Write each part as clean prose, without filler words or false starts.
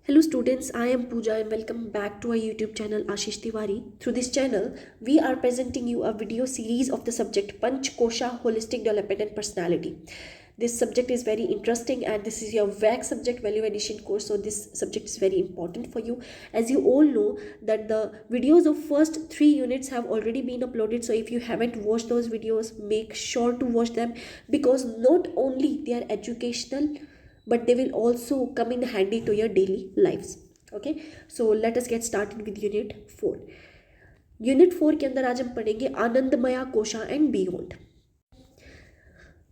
Hello students, I am Pooja and welcome back to our YouTube channel Ashish Tiwari. Through this channel, we are presenting you a video series of the subject Panch Kosha Holistic Development and Personality. This subject is very interesting and this is your VAC subject value addition course, so this subject is very important for you. As you all know that the videos of first 3 units have already been uploaded, so if you haven't watched those videos, make sure to watch them because not only they are educational but they will also come in handy to your daily lives. Okay, so let us get started with unit 4. Unit 4 के अंदर आज हम पढ़ेंगे Anandamaya kosha and beyond.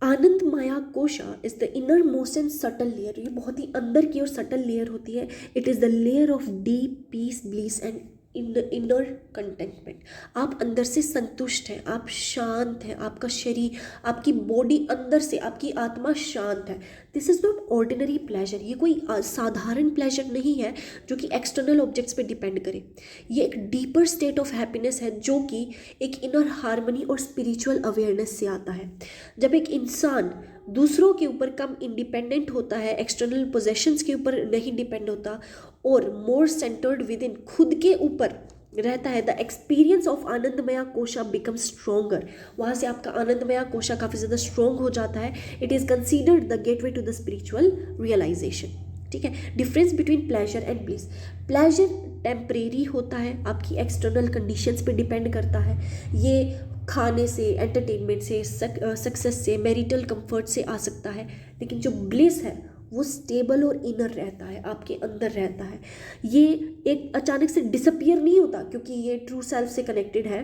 Anandamaya kosha is the innermost and subtle layer. ये बहुत ही अंदर की और सटल लेयर होती है. It is the layer of deep peace bliss and in the inner contentment. आप अंदर से संतुष्ट हैं, आप शांत हैं, आपका शरीर, आपकी बॉडी अंदर से, आपकी आत्मा शांत है. This is not ordinary pleasure. ये कोई साधारण प्लेजर नहीं है जो कि एक्सटर्नल ऑब्जेक्ट्स पे डिपेंड करे. ये एक डीपर स्टेट ऑफ हैप्पीनेस है जो कि एक इनर हार्मनी और स्पिरिचुअल अवेयरनेस से आता है. जब एक इंसान दूसरों के ऊपर कम इंडिपेंडेंट होता है, एक्सटर्नल पोजेशंस के ऊपर नहीं डिपेंड होता और मोर सेंटर्ड विद इन, खुद के ऊपर रहता है, the experience of Anandamaya kosha become stronger. वहाँ से आपका आनंदमया कोशा काफ़ी ज़्यादा स्ट्रोंग हो जाता है. It is considered the gateway to the spiritual realization. ठीक है. Difference between pleasure and bliss. Pleasure temporary होता है, आपकी एक्सटर्नल कंडीशंस पे डिपेंड करता है. ये खाने से, एंटरटेनमेंट से, सक्सेस से, मैरिटल कंफर्ट से आ सकता है. लेकिन जो ब्लिस है वो स्टेबल और इनर रहता है, आपके अंदर रहता है. ये एक अचानक से डिसअपियर नहीं होता क्योंकि ये ट्रू सेल्फ से कनेक्टेड है.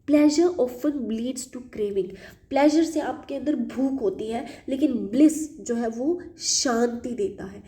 Pleasure often leads to craving. Pleasure से आपके अंदर भूख होती है लेकिन ब्लिस जो है वो शांति देता है.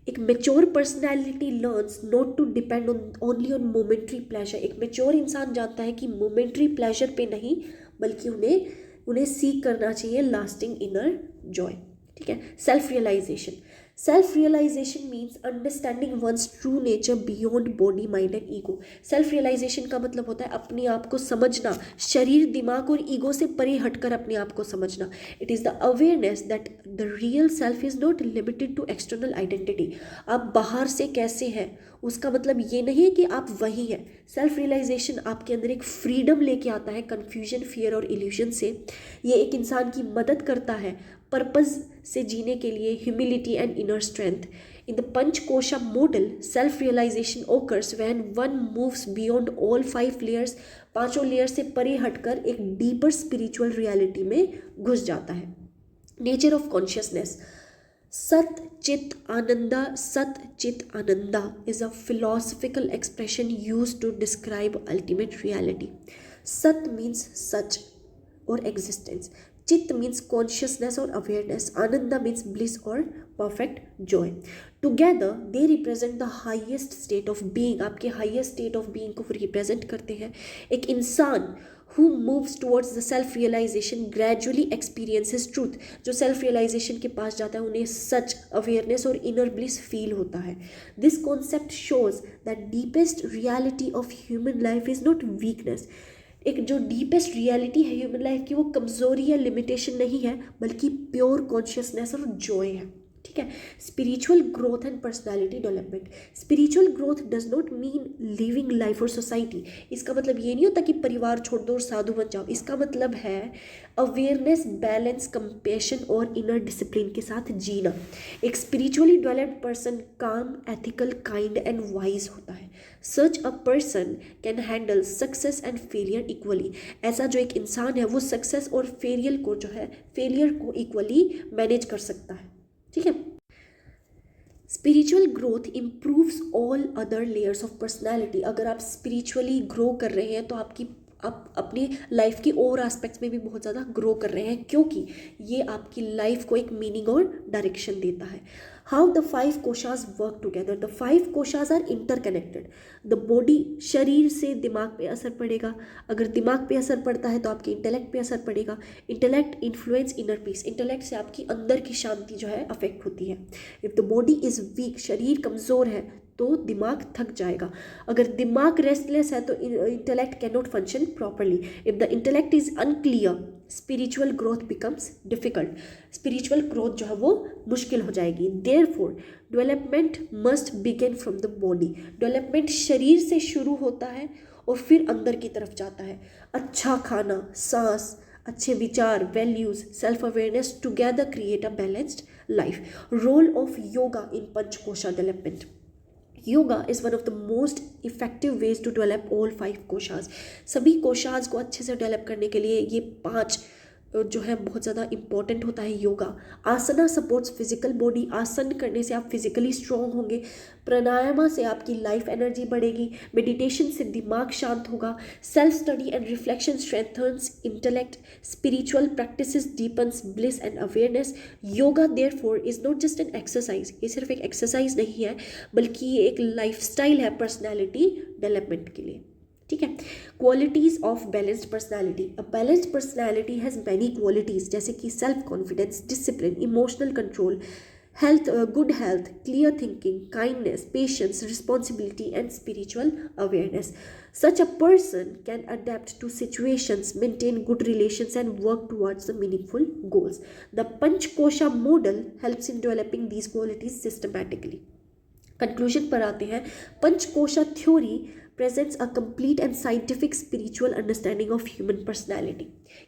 एक mature personality learns not to depend on only on momentary pleasure. एक मेच्योर इंसान जानता है कि मोमेंट्री प्लेजर पे नहीं बल्कि उन्हें सीख करना चाहिए लास्टिंग इनर जॉय. ठीक है. Self realization. Self realization means understanding one's true nature beyond body mind and ego. Self realization का मतलब होता है अपने आप को समझना, शरीर, दिमाग और ईगो से परे हटकर अपने आप को समझना. It is the awareness that the real self is not limited to external identity. आप बाहर से कैसे हैं उसका मतलब ये नहीं है कि आप वही हैं. सेल्फ रियलाइजेशन आपके अंदर एक फ्रीडम लेके आता है कन्फ्यूजन, फियर और इल्यूजन से. ये एक इंसान की मदद करता है पर्पज से जीने के लिए, humility and inner strength. In the Panchakosha model self realization occurs when one moves beyond all 5 layers. 5 layer से परे हटकर एक डीपर स्पिरिचुअल रियलिटी में घुस जाता है. Nature of consciousness. सत चित आनंदा. सत चित Ananda is a philosophical expression used to describe ultimate reality. Sat means such or existence. Chit means consciousness or awareness. Ananda means bliss or perfect joy. Together they represent the highest state of being. आपके highest state of being को represent करते हैं. एक इंसान who moves towards the self realization gradually experiences truth. जो self realization के पास जाता है उन्हें सच, awareness और inner bliss feel होता है. This concept shows that deepest reality of human life is not weakness. एक जो डीपेस्ट रियलिटी है ह्यूमन लाइफ की वो कमज़ोरी या लिमिटेशन नहीं है बल्कि प्योर कॉन्शियसनेस और जॉय है. ठीक है. Spiritual growth and personality development. Spiritual growth does not mean living life और सोसाइटी. इसका मतलब ये नहीं होता कि परिवार छोड़ दो और साधु बन जाओ. इसका मतलब है अवेयरनेस, बैलेंस, कंपैशन और इनर डिसिप्लिन के साथ जीना. एक spiritually developed person calm, ethical, kind and wise होता है. Such a person can handle success and failure equally. ऐसा जो एक इंसान है वो सक्सेस और फेलियर को इक्वली मैनेज कर सकता है. ठीक है. Spiritual growth improves all other layers of personality. अगर आप स्पिरिचुअली ग्रो कर रहे हैं तो आप अपनी लाइफ की और एस्पेक्ट्स में भी बहुत ज़्यादा ग्रो कर रहे हैं क्योंकि ये आपकी लाइफ को एक मीनिंग और डायरेक्शन देता है. How the 5 koshas work together. The 5 koshas are interconnected. The body, शरीर से दिमाग पे असर पड़ेगा. अगर दिमाग पे असर पड़ता है तो आपके इंटेलेक्ट पे असर पड़ेगा. Intellect influence inner peace. Intellect से आपकी अंदर की शांति जो है अफेक्ट होती है. If the body is week, शरीर कमज़ोर है तो दिमाग थक जाएगा। अगर दिमाग रेस्टलेस है तो intellect can not function properly. If the intellect is unclear, spiritual growth becomes difficult. Spiritual growth जो है वो मुश्किल हो जाएगी। Therefore development must begin from the body. Development शरीर से शुरू होता है और फिर अंदर की तरफ जाता है। अच्छा खाना, सांस, अच्छे विचार, values, self awareness together create a balanced life. Role of yoga in Panchakosha development. Yoga is one of the most effective ways to develop all 5 koshas. Koshas कोशाज को अच्छे से डेवलप करने के लिए ये 5 जो है बहुत ज़्यादा इंपॉर्टेंट होता है योगा। आसना सपोर्ट्स फिजिकल बॉडी। आसन करने से आप फिजिकली स्ट्रॉन्ग होंगे। प्राणायामा से आपकी लाइफ एनर्जी बढ़ेगी। मेडिटेशन से दिमाग शांत होगा। Self study and reflection strengthens intellect. Spiritual practices deepens bliss and awareness. Yoga therefore is not just an exercise. ये सिर्फ एक एक्सरसाइज नहीं है, बल्कि ये एक लाइफस्टाइल है पर्सनैलिटी डेवलपमेंट के लिए। ठीक है। Qualities of balanced personality. A balanced personality has many qualities, जैसे कि self confidence, discipline, emotional control, health, good health, clear thinking, kindness, patience, responsibility and spiritual awareness. Such a person can adapt to situations, maintain good relations and work towards the meaningful goals. The Panchkosha model helps in developing these qualities systematically. Conclusion पर आते हैं। पंचकोशा theory presents a complete and scientific spiritual understanding of human personality.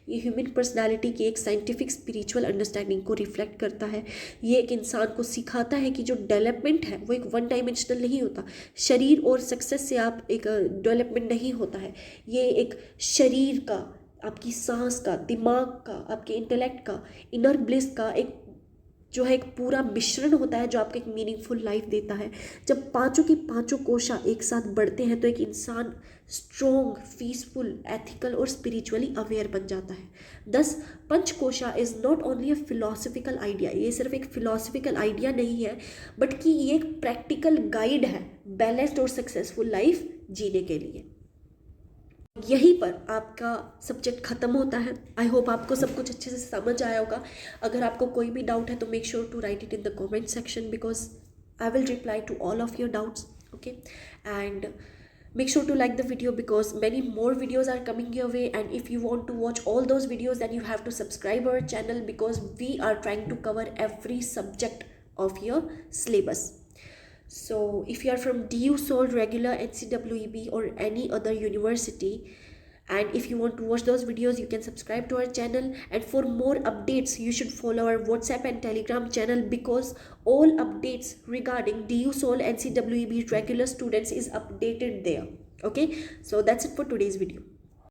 ये human personality की एक scientific spiritual understanding को reflect करता है। ये एक इंसान को सिखाता है कि जो डेवलपमेंट है वो एक वन डायमेंशनल नहीं होता। शरीर और सक्सेस से आप एक डेवलपमेंट नहीं होता है। ये एक शरीर का, आपकी सांस का, दिमाग का, आपके इंटेलेक्ट का, इनर ब्लिस का एक जो है एक पूरा मिश्रण होता है जो आपको एक मीनिंगफुल लाइफ देता है। जब पांचों के पांचों कोशा एक साथ बढ़ते हैं तो एक इंसान स्ट्रॉन्ग, पीसफुल, एथिकल और स्पिरिचुअली अवेयर बन जाता है। This Panchakosha is not only a philosophical idea. ये सिर्फ एक फिलोसफिकल आइडिया नहीं है, बल्कि ये एक प्रैक्टिकल गाइड है बैलेंस्ड और सक्सेसफुल लाइफ जीने के लिए। यहीं पर आपका सब्जेक्ट ख़त्म होता है। आई होप आपको सब कुछ अच्छे से समझ आया होगा। अगर आपको कोई भी डाउट है तो make sure to write it in the comment section, because I will reply to all of your doubts. Okay, and make sure to like the video because many more videos are coming your way, and if you want to watch all those videos then you have to subscribe our channel because we are trying to cover every subject of your syllabus. So if you are from DU Sol, regular, NCWEB or any other university, and if you want to watch those videos, you can subscribe to our channel. And for more updates you should follow our WhatsApp and Telegram channel because all updates regarding DU Sol, NCWEB regular students is updated there. Okay, so that's it for today's video.